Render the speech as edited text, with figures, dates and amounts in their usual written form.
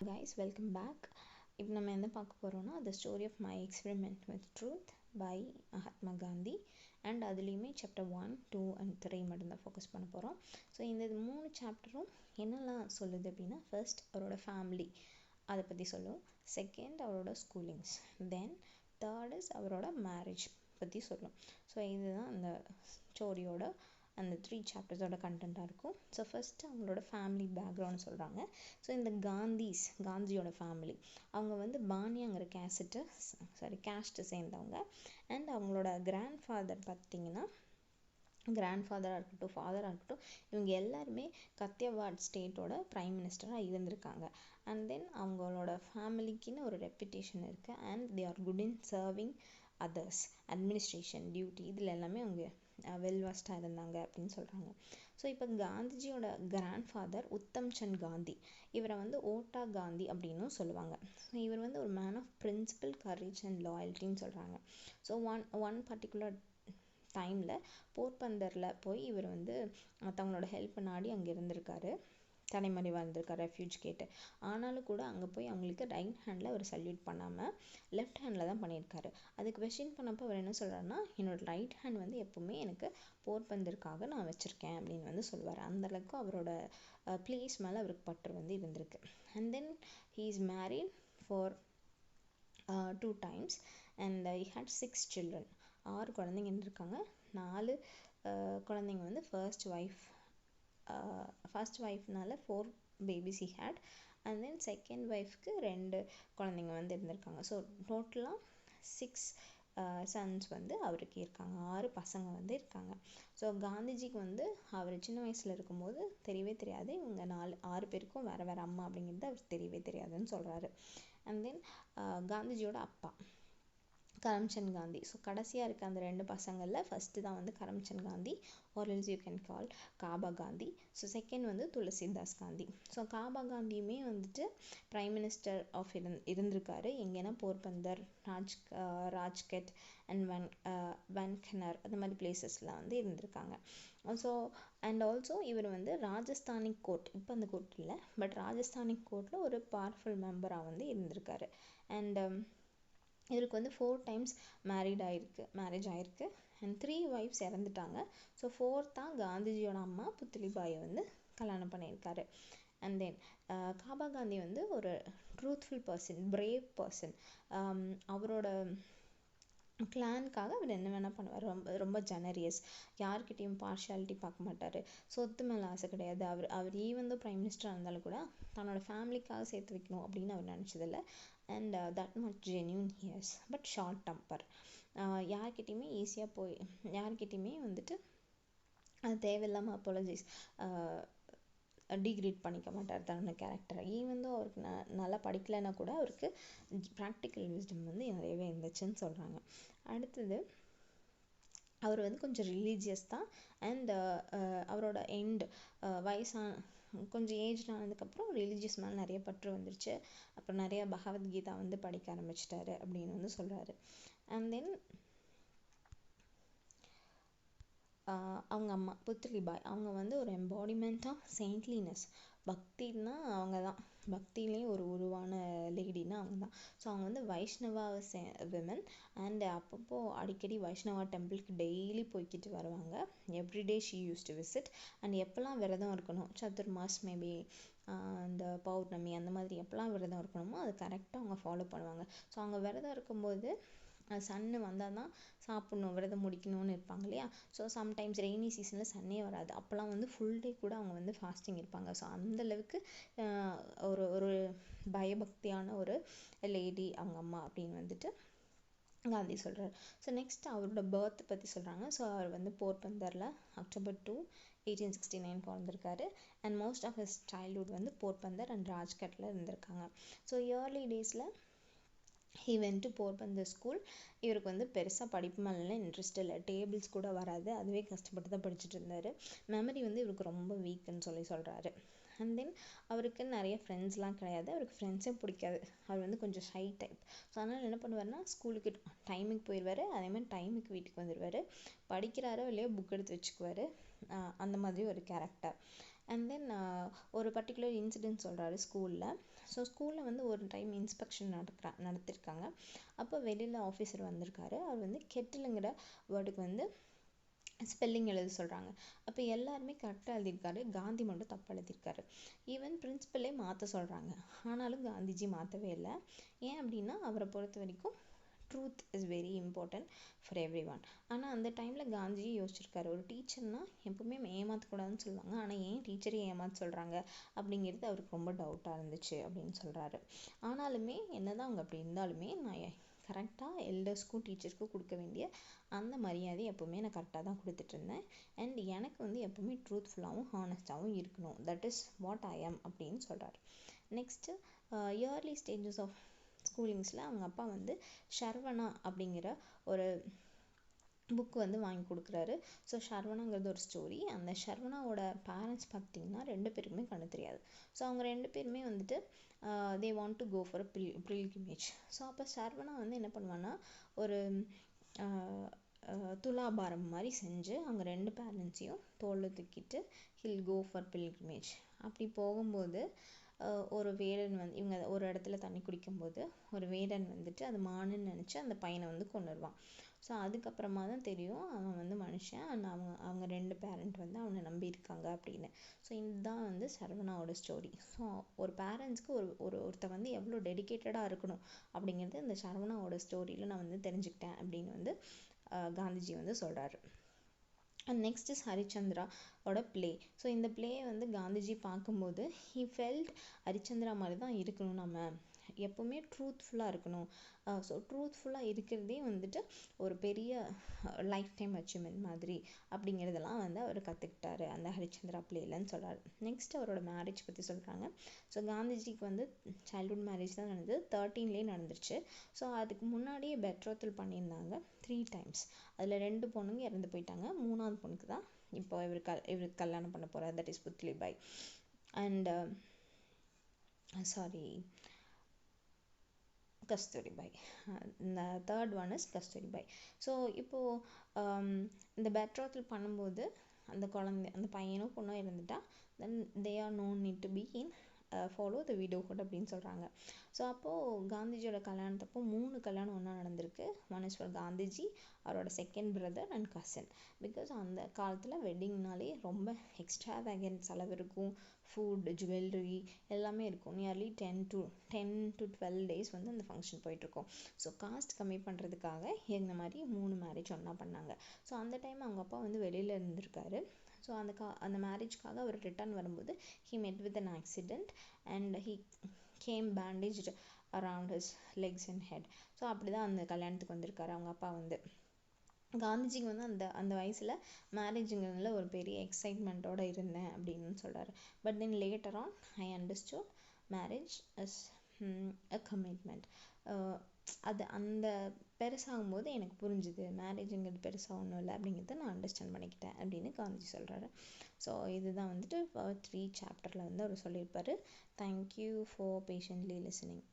Guys, welcome back. இப்போ நம்ம என்ன பார்க்க போகிறோம்னா the story of my experiment with truth by Mahatma Gandhi and அதுலேயுமே சாப்டர் 1, 2 and 3 மட்டும்தான் ஃபோக்கஸ் பண்ண போகிறோம். ஸோ இந்த 3 சாப்டரும் என்னெல்லாம் சொல்லுது அப்படின்னா, ஃபர்ஸ்ட் அவரோட ஃபேமிலி அதை பற்றி சொல்லும், செகண்ட் அவரோட ஸ்கூலிங்ஸ், தென் தேர்ட் இஸ் அவரோட மேரேஜ் பற்றி சொல்லும். ஸோ இதுதான் அந்த ஸ்டோரியோட அந்த 3 சாப்டர்ஸோட கண்டென்ட்டாக இருக்கும். ஸோ ஃபஸ்ட்டு அவங்களோட ஃபேமிலி பேக்ரவுண்ட் சொல்கிறாங்க. ஸோ இந்த காந்தியோட ஃபேமிலி, அவங்க வந்து பானியாங்கிற கேஸ்ட்டை சேர்ந்தவங்க. அண்ட் அவங்களோட கிராண்ட்ஃபாதர் பார்த்திங்கன்னா, கிராண்ட்ஃபாதராக இருக்கட்டும், ஃபாதராக இருக்கட்டும், இவங்க எல்லாருமே கத்தியவாட் ஸ்டேட்டோட ப்ரைம் மினிஸ்டராக இருந்திருக்காங்க. அண்ட் தென் அவங்களோட ஃபேமிலிக்குன்னு ஒரு ரெப்புடேஷன் இருக்குது. And they are good in serving others, administration duty, இதில் எல்லாமே அவங்க வெல்வாஸ்டாக இருந்தாங்க அப்படின்னு சொல்கிறாங்க. ஸோ இப்போ காந்திஜியோட கிராண்ட்ஃபாதர் உத்தம்சந்த் காந்தி, இவரை வந்து ஓட்டா காந்தி அப்படின்னும் சொல்லுவாங்க. ஸோ இவர் வந்து ஒரு man of principle, courage and லாயல்ட்டின்னு சொல்கிறாங்க. ஸோ ஒன் பர்டிகுலர் டைமில் போர்பந்தரில் போய் இவர் வந்து மற்றவங்களோட ஹெல்ப் நாடி அங்கே இருந்திருக்காரு, தலைமறைவாக இருந்திருக்காரு ரெஃப்யூஜ் கேட்டு. ஆனாலும் கூட அங்கே போய் அவங்களுக்கு ரைட் ஹேண்டில் அவர் சல்யூட் பண்ணாமல் லெஃப்ட் ஹேண்டில் தான் பண்ணியிருக்காரு. அதுக்கு கொஸ்டின் பண்ணப்போ அவர் என்ன சொல்கிறாருன்னா, என்னோட ரைட் ஹேண்ட் வந்து எப்போவுமே எனக்கு போர்பந்தருக்காக நான் வச்சுருக்கேன் அப்படின்னு வந்து சொல்லுவார். அந்தளவுக்கு அவரோட பிளேஸ் மேலே அவருக்கு பற்று வந்து இருந்திருக்கு. And then he is married for 2 times and he had 6 children. 6 குழந்தைங்க இருந்திருக்காங்க. 4 குழந்தைங்க வந்து ஃபர்ஸ்ட் ஒய்ஃப்னால 4 babies he had. and then second ஒய்ஃப்க்கு 2 குழந்தைங்க வந்து இருந்திருக்காங்க. ஸோ டோட்டலாக 6 சன்ஸ் வந்து அவருக்கு இருக்காங்க, 6 பசங்க வந்து இருக்காங்க. ஸோ காந்திஜிக்கு வந்து அவர் சின்ன வயசில் இருக்கும்போது தெரியவே தெரியாது, இவங்க 6 பேருக்கும் வேறு அம்மா அப்படிங்கிறது அவருக்கு தெரியவே தெரியாதுன்னு சொல்கிறாரு. அண்ட் தென் காந்திஜியோட அப்பா கரம்சந்த் காந்தி. ஸோ கடைசியாக இருக்க அந்த 2 பசங்களில் ஃபஸ்ட்டு தான் வந்து Karamchand Gandhi, or else you can call Kaba Gandhi. So second வந்து துளசிதாஸ் காந்தி. ஸோ காபா காந்தியுமே வந்துட்டு ப்ரைம் மினிஸ்டர் ஆஃப் இருந்திருக்காரு. எங்கன்னா போர்பந்தர், ராஜ்கட் அண்ட் வன்கனர் அந்த மாதிரி பிளேசஸில் வந்து இருந்திருக்காங்க. ஸோ அண்ட் ஆல்சோ இவர் வந்து ராஜஸ்தானி கோர்ட், இப்போ அந்த கோர்ட் இல்லை, பட் ராஜஸ்தானி கோர்ட்டில் ஒரு பவர்ஃபுல் மெம்பராக வந்து இருந்திருக்காரு. அண்ட் இவருக்கு வந்து 4 times மேரேஜ் ஆயிருக்கு அண்ட் 3 wives இறந்துட்டாங்க. ஸோ 4th தான் காந்திஜியோட அம்மா புத்லிபாயை வந்து கல்யாணம் பண்ணியிருக்காரு. அண்ட் தென் காபா காந்தி வந்து ஒரு ட்ரூத்ஃபுல் பர்சன், பிரேவ் பர்சன். அவரோட கிளானுக்காக அவர் என்ன வேணால் பண்ணுவார். ரொம்ப ஜெனரியஸ், யார்கிட்டையும் பார்ஷியாலிட்டி பார்க்க மாட்டார், சொத்து மேலே ஆசை கிடையாது. அவர் ஈவன் தான் ப்ரைம் மினிஸ்டராக இருந்தாலும் கூட தன்னோட ஃபேமிலிக்காக சேர்த்து வைக்கணும் அப்படின்னு அவர் நினச்சதில்லை. And that much genuine he is, but short temper. யார்கிட்டையுமே வந்துட்டு அது தேவையில்லாமல் அப்பாலஜைஸ் டிகிரேட் பண்ணிக்க மாட்டார் தன்னோட கேரக்டரை. ஈவன் தான் அவருக்கு நல்லா படிக்கலைன்னா கூட அவருக்கு ப்ராக்டிக்கல் விஸ்டம் வந்து நிறையவே இருந்துச்சுன்னு சொல்கிறாங்க. அடுத்தது அவர் வந்து கொஞ்சம் ரிலீஜியஸ் தான். அண்ட் அவரோட கொஞ்சம் ஏஜ் ஆனதுக்கப்புறம் ரிலீஜியஸ் மேலே நிறைய பற்று வந்துருச்சு. அப்புறம் நிறைய பகவத்கீதா வந்து படிக்க ஆரம்பிச்சிட்டாரு அப்படின்னு வந்து சொல்கிறாரு. அண்ட் தென் அவங்க அம்மா புத்லிபாய், அவங்க வந்து ஒரு எம்பாடிமெண்ட் ஆஃப் செயின்ட்லினஸ். பக்தின்னா அவங்க தான், பக்தியிலையும் ஒரு உருவான லேடின்னா அவங்க தான். ஸோ அவங்க வந்து வைஷ்ணவா விமன். அண்ட் அப்பப்போ அடிக்கடி வைஷ்ணவா டெம்பிளுக்கு டெய்லி போய்கிட்டு வருவாங்க. Everyday she use to visit. And எப்போல்லாம் விரதம் இருக்கணும், சதுர்மாஸ் மேபி இந்த பௌர்ணமி அந்த மாதிரி எப்போல்லாம் விரதம் இருக்கணுமோ அது கரெக்டாக அவங்க ஃபாலோ பண்ணுவாங்க. ஸோ அவங்க விரதம் இருக்கும்போது சன்னு வந்தால் தான் சாப்பிட்ணும், விரதம் முடிக்கணும்னு இருப்பாங்க இல்லையா. ஸோ சம்டைம்ஸ் ரெய்னி சீசனில் சன்னே வராது, அப்போல்லாம் வந்து ஃபுல் டே கூட அவங்க வந்து ஃபாஸ்டிங் இருப்பாங்க. ஸோ அந்தளவுக்கு ஒரு பயபக்தியான ஒரு லேடி அவங்க அம்மா அப்படின்னு வந்துட்டு காந்தி சொல்கிறார். ஸோ நெக்ஸ்ட் அவரோட பர்த் பற்றி சொல்கிறாங்க. ஸோ அவர் வந்து போர்பந்தரில் October 2, 1869 பிறந்திருக்காரு. And most of his childhood வந்து போர்பந்தர் அண்ட் ராஜ்கட்டில் இருந்திருக்காங்க. ஸோ இயர்லி டேஸில் he went to Porbandar school. இவருக்கு வந்து பெருசாக படிப்பு மேலே இன்ட்ரெஸ்ட் இல்லை, டேபிள்ஸ் கூட வராது, அதுவே கஷ்டப்பட்டு தான் படிச்சுட்டு இருந்தார். மெமரி வந்து இவருக்கு ரொம்ப வீக்குன்னு சொல்கிறாரு. அண்ட் தென் அவருக்கு நிறைய ஃப்ரெண்ட்ஸ்லாம் கிடையாது, அவருக்கு ஃப்ரெண்ட்ஸே பிடிக்காது, அவர் வந்து கொஞ்சம் ஷை டைப். ஸோ அதனால் என்ன பண்ணுவார்னா, ஸ்கூலுக்கு டைமுக்கு போயிடுவார், அதேமாதிரி டைமுக்கு வீட்டுக்கு வந்துடுவார், படிக்கிறாரோ இல்லையோ புக் எடுத்து வச்சுக்குவார், அந்த மாதிரி ஒரு கேரக்டர். அண்ட் தென் ஒரு பர்டிகுலர் இன்சிடென்ட் சொல்கிறாரு ஸ்கூலில். ஸோ ஸ்கூலில் வந்து ஒரு டைம் இன்ஸ்பெக்ஷன் நடத்திருக்காங்க. அப்போ வெளியில் ஆஃபீஸர் வந்திருக்காரு. அவர் வந்து கெட்டிலுங்கிற வேர்டுக்கு வந்து ஸ்பெல்லிங் எழுத சொல்கிறாங்க. அப்போ எல்லாருமே கரெக்டாக எழுதியிருக்காரு, காந்தி மட்டும் தப்பு எழுதியிருக்காரு. ஈவன் பிரின்சிபலே மாற்ற சொல்கிறாங்க, ஆனாலும் காந்திஜி மாற்றவே இல்லை. ஏன் அப்படின்னா அவரை பொறுத்த வரைக்கும் truth is very important for every one. ஆனால் அந்த டைமில் காந்திஜி யோசிச்சிருக்காரு, ஒரு டீச்சர்னால் எப்பவுமே ஏமாற்றக்கூடாதுன்னு சொல்லுவாங்க, ஆனால் ஏன் டீச்சரே ஏமாற்ற சொல்கிறாங்க அப்படிங்கிறது அவருக்கு ரொம்ப டவுட்டாக இருந்துச்சு அப்படின்னு சொல்கிறாரு. ஆனாலுமே என்னதான் அவங்க அப்படி இருந்தாலுமே நான் கரெக்டாக எல்டர்ஸ்க்கும் டீச்சர்ஸ்க்கும் கொடுக்க வேண்டிய அந்த மரியாதை எப்போவுமே நான் கரெக்டாக தான் கொடுத்துட்டு இருந்தேன். அண்ட் எனக்கு வந்து எப்போவுமே ட்ரூத்ஃபுல்லாகவும் ஹானஸ்டாகவும் இருக்கணும், தட் இஸ் வாட் ஐ ஆம் அப்படின்னு சொல்கிறாரு. நெக்ஸ்ட்டு இயர்லி ஸ்டேஜஸ் ஆஃப் ஸ்கூலிங்ஸில் அவங்க அப்பா வந்து ஷர்வனா அப்படிங்கிற ஒரு புக் வந்து வாங்கி கொடுக்குறாரு. ஸோ ஷர்வனாங்கிறது ஒரு ஸ்டோரி. அந்த ஷர்வனாவோட பேரண்ட்ஸ் பார்த்திங்கன்னா 2 பேருக்குமே கண்ணு தெரியாது. ஸோ அவங்க 2 பேருமே வந்துட்டு they want to go for pilgrimage. So அப்போ ஷர்வனா வந்து என்ன பண்ணுவான்னா ஒரு துலாபாரம் மாதிரி செஞ்சு அவங்க 2 பேரண்ட்ஸையும் தோளில் தூக்கிட்டு ஹில் கோ ஃபார் பில்கிரிமேஜ். அப்படி போகும்போது ஒரு வேடன் வந்து இவங்க ஒரு இடத்துல தண்ணி குடிக்கும்போது ஒரு வேடன் வந்துட்டு அது மானுன்னு நினச்சி அந்த பையனை வந்து கொன்னுடுவான். ஸோ அதுக்கப்புறமா தான் தெரியும் அவன் வந்து மனுஷன், அண்ட் அவங்க 2 பேரண்ட் வந்து அவனை நம்பி இருக்காங்க அப்படின்னு. ஸோ இதுதான் வந்து சரவணாவோட ஸ்டோரி. ஸோ ஒரு பேரண்ட்ஸ்க்கு ஒருத்தர் வந்து எவ்வளோ டெடிக்கேட்டடாக இருக்கணும் அப்படிங்கிறது இந்த சரவணாவோட ஸ்டோரியில் நான் வந்து தெரிஞ்சுக்கிட்டேன் அப்படின்னு வந்து காந்திஜி வந்து சொல்கிறாரு. அண்ட் நெக்ஸ்ட் இஸ் ஹரிச்சந்திராவோட பிளே. ஸோ இந்த பிளே வந்து காந்திஜி பார்க்கும்போது ஹி ஃபெல்ட் ஹரிச்சந்திரா மாதிரி தான் இருக்கணும், நம்ம எப்போவுமே ட்ரூத்ஃபுல்லாக இருக்கணும். ஸோ ட்ரூத்ஃபுல்லாக இருக்கிறதே வந்துட்டு ஒரு பெரிய லைஃப் டைம் அச்சீவ்மெண்ட் மாதிரி அப்படிங்கிறதெல்லாம் வந்து அவர் கற்றுக்கிட்டாரு அந்த ஹரிச்சந்திரா பிளேலன்னு சொல்கிறாரு. நெக்ஸ்ட் அவரோட மேரேஜ் பற்றி சொல்கிறாங்க. ஸோ காந்திஜிக்கு வந்து சைல்ட்ஹுட் மேரேஜ் தான் நடந்தது, 13லேயே நடந்துருச்சு. ஸோ அதுக்கு முன்னாடியே பெட்ரோத்தல் பண்ணியிருந்தாங்க 3 times. அதில் 2 பொண்ணுங்க இறந்து போயிட்டாங்க. 3ஆவது பொண்ணுக்கு தான் இப்போ இவருக்கு கல்யாணம் பண்ண போகிறார், that is Putlibai. And Kasturibai. இந்த third one is Kasturibai. So இப்போது இந்த பெட்ரோத்தல் பண்ணும்போது அந்த பையனோ பொண்ணோ இருந்துட்டா then they are no need to be in follow the widowhood அப்படின்னு சொல்கிறாங்க. ஸோ அப்போது காந்திஜியோட கல்யாணத்தப்போ 3 கல்யாணம் ஒன்றா நடந்திருக்கு. ஒன் இஸ் ஃபார் காந்திஜி, அவரோட second brother and cousin. Because அந்த காலத்தில் வெட்டிங்னாலே ரொம்ப எக்ஸ்ட்ரா வேகன்ட் செலவு இருக்கும், ஃபுட், ஜுவல்லரி எல்லாமே இருக்கும். நியர்லி 10 to 12 days வந்து அந்த ஃபங்க்ஷன் போயிட்டுருக்கும். ஸோ காஸ்ட் கம்மி பண்ணுறதுக்காக இந்த மாதிரி 3 மேரேஜ் ஒன்றா பண்ணாங்க. ஸோ அந்த டைம் அவங்க அப்பா வந்து வெளியில் இருந்திருக்காரு. ஸோ அந்த மேரேஜ்க்காக அவர் ரிட்டர்ன் வரும்போது he met with an accident and he came bandaged around his legs and head. So அப்படி தான் அந்த கல்யாணத்துக்கு வந்திருக்காரு அவங்க அப்பா வந்து. காந்திஜிக்கு வந்து அந்த வயசில் மேரேஜுங்கிறதுல ஒரு பெரிய எக்ஸைட்மெண்ட்டோடு இருந்தேன் அப்படின்னு சொல்கிறாரு. But then later on I understood marriage is a commitment. அது அந்த பெருசாகும்போது எனக்கு புரிஞ்சுது மேரேஜுங்கிறது பெருசாக ஒன்றும் இல்லை அப்படிங்கிறத நான் அண்டர்ஸ்டாண்ட் பண்ணிக்கிட்டேன் அப்படின்னு காந்திஜி சொல்கிறாரு. ஸோ இதுதான் வந்துட்டு 3 chapterல வந்து அவர் சொல்லியிருப்பாரு. Thank you for patiently listening.